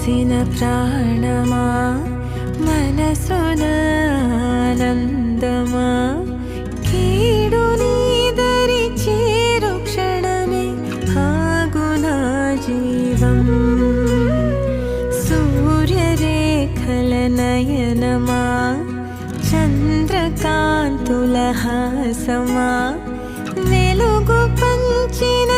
పోసిన ప్రాణమా మనసున ఆనందమా కీడు నీదరి చేరు క్షణమే ఆగునా జీవం సూర్యరేఖల నయనమా చంద్రకాంతుల హాసమా వెలుగు పంచిన